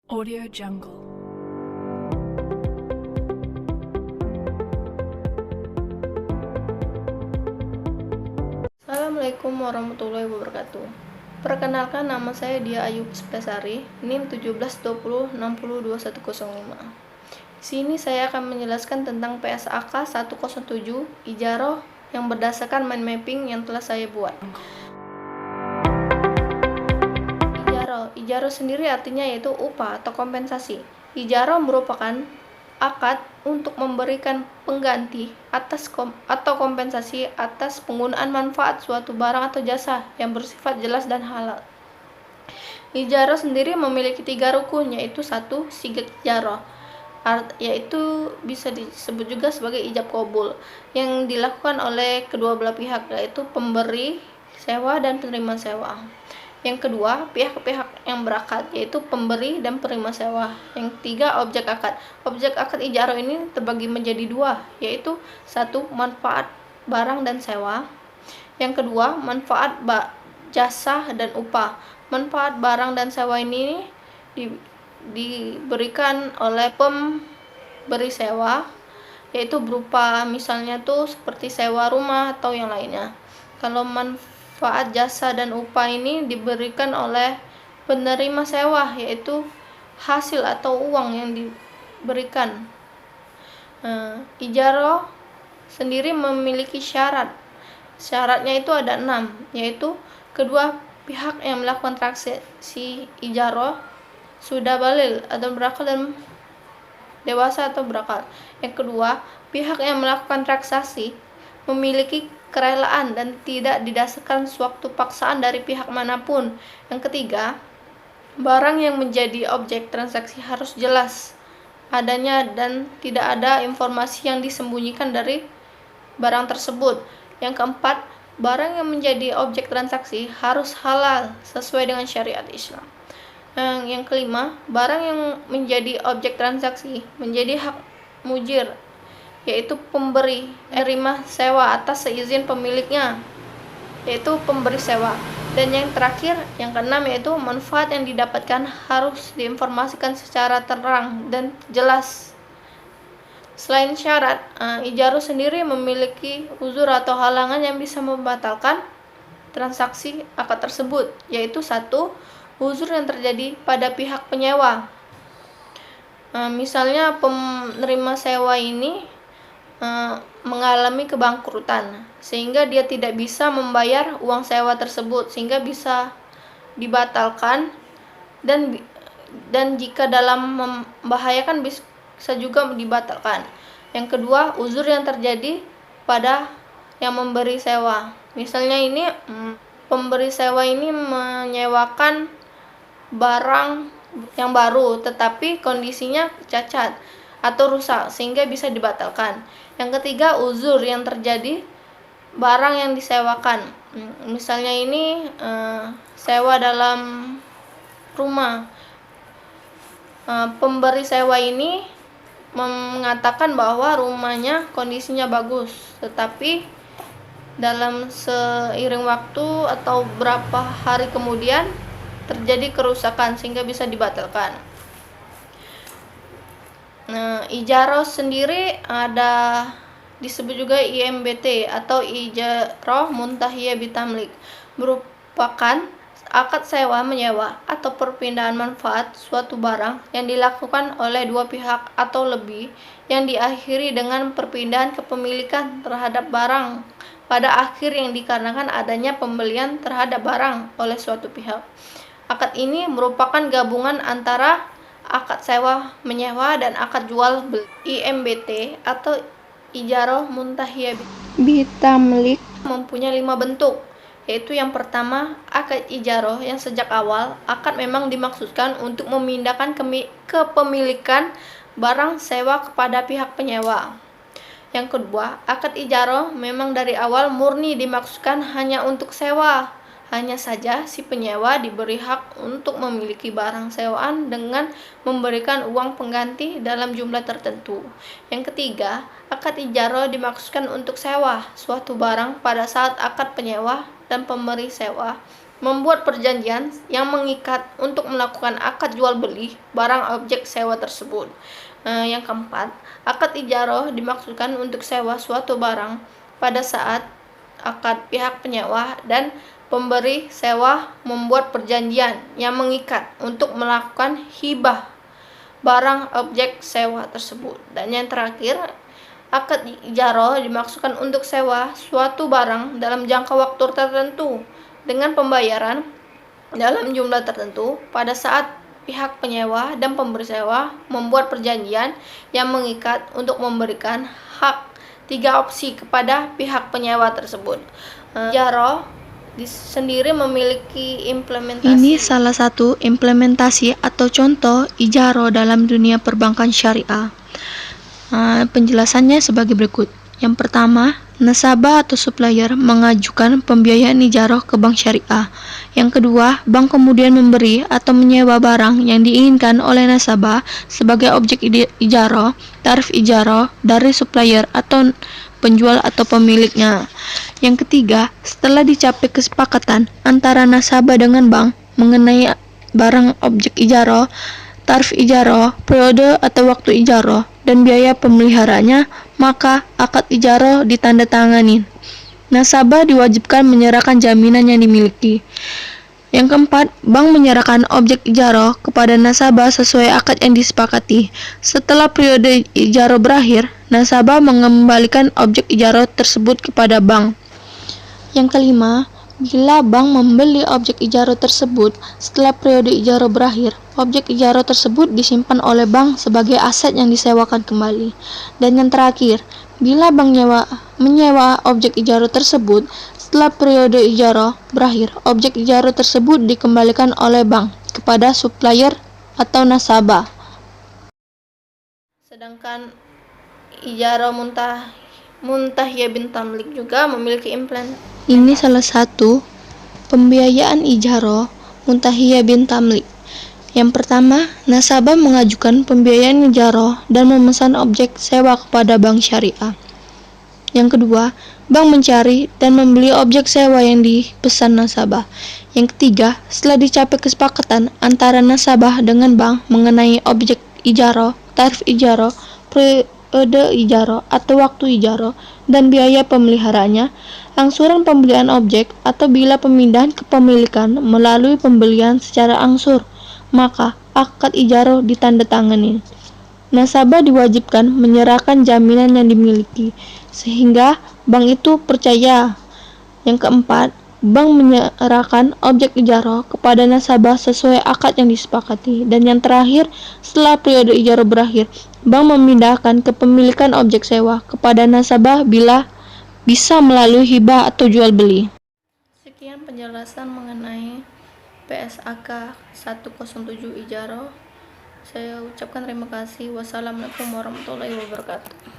Audio Jungle. Assalamualaikum warahmatullahi wabarakatuh. Perkenalkan, nama saya Dia Ayu Puspitasari, NIM 1720602105. Di sini saya akan menjelaskan tentang PSAK 107 Ijaroh yang berdasarkan mind mapping yang telah saya buat. Ijaroh sendiri artinya yaitu upah atau kompensasi. Ijaroh merupakan akad untuk memberikan pengganti atau kompensasi atas penggunaan manfaat suatu barang atau jasa yang bersifat jelas dan halal. Ijaroh sendiri memiliki 3 rukun, yaitu 1. Sigah ijaroh, yaitu bisa disebut juga sebagai ijab qabul, yang dilakukan oleh kedua belah pihak, yaitu pemberi sewa dan penerima sewa. Yang kedua, pihak-pihak yang berakad, yaitu pemberi dan penerima sewa. Yang ketiga, objek akad. Objek akad ijaroh ini terbagi menjadi 2, yaitu 1. Manfaat barang dan sewa. Yang kedua, manfaat jasa dan upah. Manfaat barang dan sewa ini diberikan oleh pemberi sewa, yaitu berupa misalnya tuh seperti sewa rumah atau yang lainnya. Kalau manfaat jasa dan upah ini diberikan oleh penerima sewa, yaitu hasil atau uang yang diberikan. Ijaroh sendiri memiliki syarat. Syaratnya itu ada 6, yaitu kedua pihak yang melakukan transaksi ijaroh sudah baligh atau berakal dan dewasa atau berakal. Yang kedua, pihak yang melakukan transaksi memiliki kerelaan dan tidak didasarkan suatu paksaan dari pihak manapun. Yang ketiga, barang yang menjadi objek transaksi harus jelas adanya dan tidak ada informasi yang disembunyikan dari barang tersebut. Yang keempat, barang yang menjadi objek transaksi harus halal sesuai dengan syariat Islam. Yang kelima, barang yang menjadi objek transaksi menjadi hak mujir, yaitu pemberi menerima sewa atas seizin pemiliknya, yaitu pemberi sewa. Dan yang terakhir, yang keenam, yaitu manfaat yang didapatkan harus diinformasikan secara terang dan jelas. Selain syarat, ijaroh sendiri memiliki uzur atau halangan yang bisa membatalkan transaksi akad tersebut, yaitu 1. Uzur yang terjadi pada pihak penyewa. Misalnya penerima sewa ini mengalami kebangkrutan sehingga dia tidak bisa membayar uang sewa tersebut, sehingga bisa dibatalkan, dan jika dalam membahayakan bisa juga dibatalkan. Yang kedua, uzur yang terjadi pada yang memberi sewa. Misalnya ini pemberi sewa ini menyewakan barang yang baru tetapi kondisinya cacat atau rusak sehingga bisa dibatalkan. Yang ketiga, uzur yang terjadi barang yang disewakan. Misalnya ini sewa dalam rumah. Pemberi sewa ini mengatakan bahwa rumahnya kondisinya bagus, tetapi dalam seiring waktu atau beberapa hari kemudian terjadi kerusakan sehingga bisa dibatalkan. Ijaroh sendiri ada disebut juga IMBT atau Ijaroh Muntahiyah Bitamlik, merupakan akad sewa menyewa atau perpindahan manfaat suatu barang yang dilakukan oleh dua pihak atau lebih, yang diakhiri dengan perpindahan kepemilikan terhadap barang pada akhir yang dikarenakan adanya pembelian terhadap barang oleh suatu pihak. Akad ini merupakan gabungan antara akad sewa menyewa dan akad jual beli. IMBT atau Ijaroh Muntahiyah Bitamlik mempunyai 5 bentuk, yaitu yang pertama, akad ijaroh yang sejak awal akad memang dimaksudkan untuk memindahkan kepemilikan barang sewa kepada pihak penyewa. Yang kedua, akad ijaroh memang dari awal murni dimaksudkan hanya untuk sewa. Hanya saja si penyewa diberi hak untuk memiliki barang sewaan dengan memberikan uang pengganti dalam jumlah tertentu. Yang ketiga, akad ijaroh dimaksudkan untuk sewa suatu barang pada saat akad penyewa dan pemberi sewa membuat perjanjian yang mengikat untuk melakukan akad jual beli barang objek sewa tersebut. Yang keempat, akad ijaroh dimaksudkan untuk sewa suatu barang pada saat akad pihak penyewa dan pemberi sewa membuat perjanjian yang mengikat untuk melakukan hibah barang objek sewa tersebut. Dan yang terakhir, akad ijaroh dimaksudkan untuk sewa suatu barang dalam jangka waktu tertentu dengan pembayaran dalam jumlah tertentu pada saat pihak penyewa dan pemberi sewa membuat perjanjian yang mengikat untuk memberikan hak 3 opsi kepada pihak penyewa tersebut. Ijaroh sendiri memiliki implementasi. Ini salah satu implementasi atau contoh ijaroh dalam dunia perbankan syariah. Penjelasannya sebagai berikut. Yang pertama, nasabah atau supplier mengajukan pembiayaan ijaroh ke bank syariah. Yang kedua, bank kemudian memberi atau menyewa barang yang diinginkan oleh nasabah sebagai objek ijaroh, tarif ijaroh dari supplier atau penjual atau pemiliknya. Yang ketiga, setelah dicapai kesepakatan antara nasabah dengan bank mengenai barang objek ijaroh, tarif ijaroh, periode atau waktu ijaroh, dan biaya pemeliharanya, maka akad ijaroh ditandatangani. Nasabah diwajibkan menyerahkan jaminan yang dimiliki. Yang keempat, bank menyerahkan objek ijaroh kepada nasabah sesuai akad yang disepakati. Setelah periode ijaroh berakhir, nasabah mengembalikan objek ijaroh tersebut kepada bank. Yang kelima, bila bank membeli objek ijaroh tersebut setelah periode ijaroh berakhir, objek ijaroh tersebut disimpan oleh bank sebagai aset yang disewakan kembali. Dan yang terakhir, bila bank menyewa objek ijaroh tersebut setelah periode ijaroh berakhir, objek ijaroh tersebut dikembalikan oleh bank kepada supplier atau nasabah. Sedangkan ijaroh muntahiyah bin tamlik juga memiliki implementasi. Ini salah satu pembiayaan ijaroh muntahiyah bin tamlik. Yang pertama, nasabah mengajukan pembiayaan ijaroh dan memesan objek sewa kepada bank syariah. Yang kedua, bank mencari dan membeli objek sewa yang dipesan nasabah. Yang ketiga, setelah dicapai kesepakatan antara nasabah dengan bank mengenai objek ijaroh, tarif ijaroh, periode ijaroh atau waktu ijaroh, dan biaya pemeliharanya, angsuran pembelian objek atau bila pemindahan kepemilikan melalui pembelian secara angsur, maka akad ijaroh ditandatangani. Nasabah diwajibkan menyerahkan jaminan yang dimiliki, sehingga bank itu percaya. Yang keempat, bank menyerahkan objek ijaroh kepada nasabah sesuai akad yang disepakati. Dan yang terakhir, setelah periode ijaroh berakhir, bank memindahkan kepemilikan objek sewa kepada nasabah bila bisa melalui hibah atau jual beli. Sekian penjelasan mengenai PSAK 107 ijaroh. Saya ucapkan terima kasih. Wassalamualaikum warahmatullahi wabarakatuh.